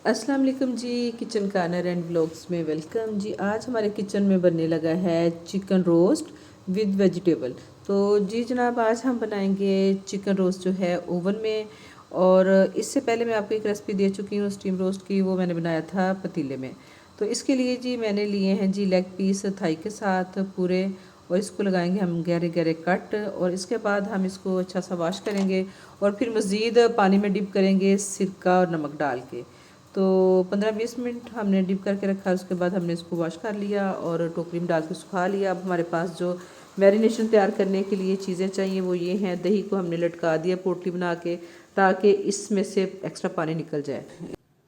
अस्सलाम वालेकुम जी। Kitchen corner and blogs में वेलकम जी। आज हमारे किचन में बनने लगा है चिकन रोस्ट विद वेजिटेबल। तो जी जनाब, आज हम बनाएंगे चिकन रोस्ट जो है ओवन में। और इससे पहले मैं आपको एक रेसिपी दे चुकी हूँ स्टीम रोस्ट की, वो मैंने बनाया था पतीले में। तो इसके लिए जी मैंने लिए हैं जी लेग पीस थाई के साथ पूरे, और इसको लगाएंगे हम गहरे गहरे कट। और इसके बाद हम इसको अच्छा सा वॉश करेंगे और फिर मज़ीद पानी में डिप करेंगे सिरका और नमक डाल के। तो 15-20 मिनट हमने डिप करके रखा। उसके बाद हमने इसको वॉश कर लिया और टोकरी में डाल के सुखा लिया। अब हमारे पास जो मैरिनेशन तैयार करने के लिए चीज़ें चाहिए वो ये हैं। दही को हमने लटका दिया पोटली बना के, ताकि इसमें से एक्स्ट्रा पानी निकल जाए।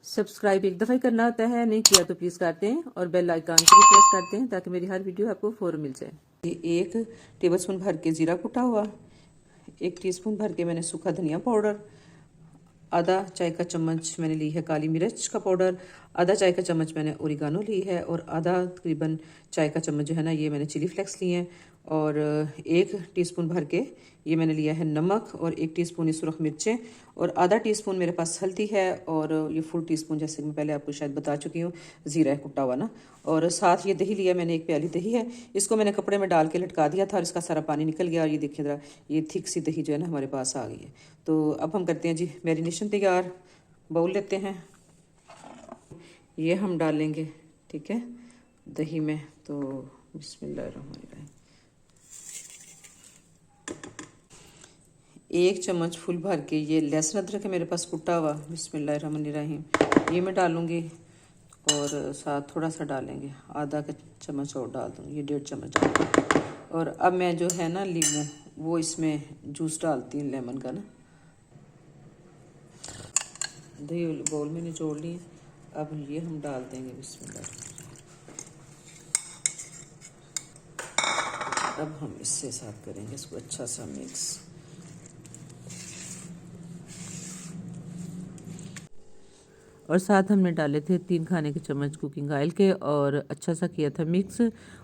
सब्सक्राइब एक दफ़ा ही करना होता है, नहीं किया तो प्लीज़ करते हैं, और बेल आइकन को भी प्रेस करते हैं ताकि मेरी हर वीडियो आपको फ़ौरन मिल जाए। 1 टेबलस्पून भर के ज़ीरा कुटा हुआ, 1 टीस्पून भर के मैंने सूखा धनिया पाउडर, आधा चाय का चम्मच मैंने ली है काली मिर्च का पाउडर, आधा चाय का चम्मच मैंने ओरिगानो ली है, और आधा तकरीबन चाय का चम्मच जो है ना ये मैंने चिली फ्लेक्स लिए हैं, और 1 टीस्पून भर के ये मैंने लिया है नमक, और 1 टीस्पून सुरख मिर्चें, और आधा टीस्पून मेरे पास हल्दी है, और ये फुल टीस्पून जैसे मैं पहले आपको शायद बता चुकी हूँ ज़ीरा है कुटा हुआ ना। और साथ ये दही लिया मैंने, 1 प्याली दही है। इसको मैंने कपड़े में डाल के लटका दिया था और इसका सारा पानी निकल गया, और ये देखिए ज़रा ये थिक सी दही जो है ना हमारे पास आ गई है। तो अब हम करते हैं जी मैरिनेशन तैयार। बाउल लेते हैं, ये हम डालेंगे ठीक है दही में। तो बिस्मिल्लाहिर्रहमानिर्रहीम, 1 चम्मच फुल भर के ये लहसुन अदरक है मेरे पास कुटा हुआ, बिस्मिल्लाहिर्रहमानिर्रहीम, ये मैं डालूंगी। और साथ थोड़ा सा डालेंगे, आधा का चम्मच और डाल दूँगी, ये 1.5 चम्मच डाल। और अब मैं जो है ना लीमू वो इसमें जूस डालती हूँ लेमन का ना। दही बाउल में निचोड़ लिए, अब ये हम डाल देंगे बिस्मिल्लाह। अब हम इससे साथ करेंगे इसको अच्छा सा मिक्स। और साथ हमने डाले थे 3 खाने के चम्मच कुकिंग ऑयल के, और अच्छा सा किया था मिक्स।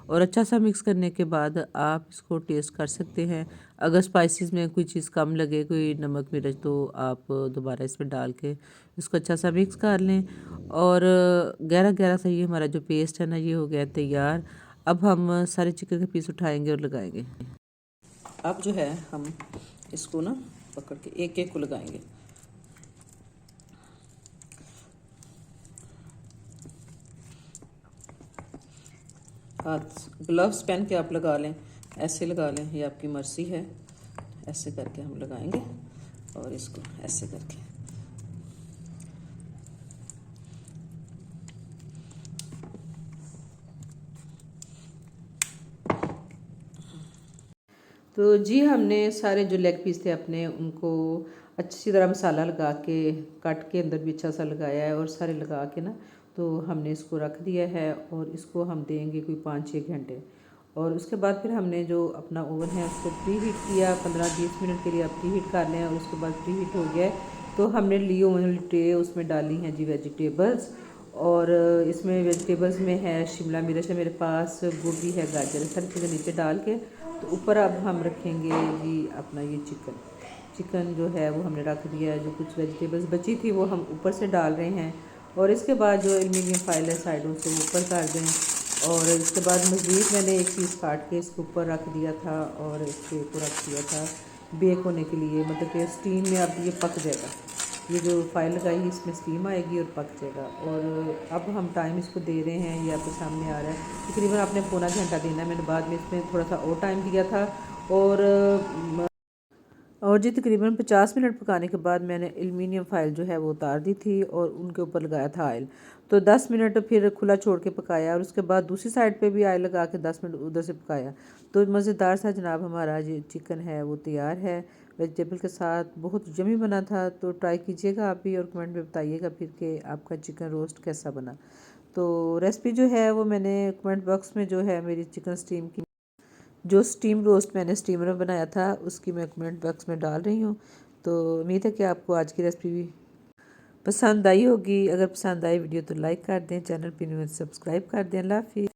और अच्छा सा मिक्स करने के बाद आप इसको टेस्ट कर सकते हैं। अगर स्पाइसेस में कोई चीज़ कम लगे, कोई नमक मिर्च, तो आप दोबारा इसमें डाल के इसको अच्छा सा मिक्स कर लें। और गहरा गहरा सा ये हमारा जो पेस्ट है ना ये हो गया तैयार। अब हम सारे चिकन के पीस उठाएंगे और लगाएंगे। अब जो है हम इसको ना पकड़ के एक एक को लगाएंगे। हाथ ग्लव्स पहन के आप लगा लें, ऐसे लगा लें, ये आपकी मर्जी है। ऐसे करके हम लगाएंगे और इसको ऐसे करके। तो जी हमने सारे जो लेग पीस थे अपने, उनको अच्छी तरह मसाला लगा के कट के अंदर भी अच्छा सा लगाया है, और सारे लगा के ना तो हमने इसको रख दिया है। और इसको हम देंगे कोई 5-6 घंटे। और उसके बाद फिर हमने जो अपना ओवन है उसको प्री हीट किया, 15-20 मिनट के लिए आप प्री हीट कर लें। और उसके बाद प्री हीट हो गया है तो हमने ली ओवन ट्रे, उसमें डाली हैं जी वेजिटेबल्स। और इसमें वेजिटेबल्स में है शिमला मिर्च है मेरे पास, गोभी है, गाजर है, सारी चीज़ें नीचे डाल के। तो ऊपर अब हम रखेंगे जी अपना ये चिकन जो है वो हमने रख दिया है। जो कुछ वेजिटेबल्स बची थी वो हम ऊपर से डाल रहे हैं। और इसके बाद जो एल्युमिनियम फाइल है साइडों से वो ऊपर कर दें। और इसके बाद मज़ीद मैंने एक पीस काट के इसके ऊपर रख दिया था, और इसके ऊपर रख दिया था बेक होने के लिए, मतलब कि स्टीम में अब ये पक जाएगा। ये जो फाइल लगाई इसमें स्टीम आएगी और पक जाएगा। और अब हम टाइम इसको दे रहे हैं, ये आपके सामने आ रहा है। तकरीबन आपने पौना घंटा देना है, मैंने बाद में इसमें थोड़ा सा और टाइम दिया था। और जी तकरीबन 50 मिनट पकाने के बाद मैंने एल्युमिनियम फाइल जो है वो उतार दी थी और उनके ऊपर लगाया था ऑयल। तो 10 मिनट फिर खुला छोड़ के पकाया, और उसके बाद दूसरी साइड पे भी ऑयल लगा के 10 मिनट उधर से पकाया। तो मज़ेदार सा जनाब हमारा ये चिकन है वो तैयार है वेजिटेबल के साथ। बहुत यम्मी बना था। तो ट्राई कीजिएगा आप भी, और कमेंट में बताइएगा फिर कि आपका चिकन रोस्ट कैसा बना। तो रेसिपी जो है वो मैंने कमेंट बॉक्स में जो है मेरी चिकन स्टीम की जो स्टीम रोस्ट मैंने स्टीमर में बनाया था उसकी मैं कमेंट बॉक्स में डाल रही हूँ। तो उम्मीद है कि आपको आज की रेसिपी भी पसंद आई होगी। अगर पसंद आई वीडियो तो लाइक कर दें, चैनल पर न्यू सब्सक्राइब कर दें। अल्लाह हाफिज़।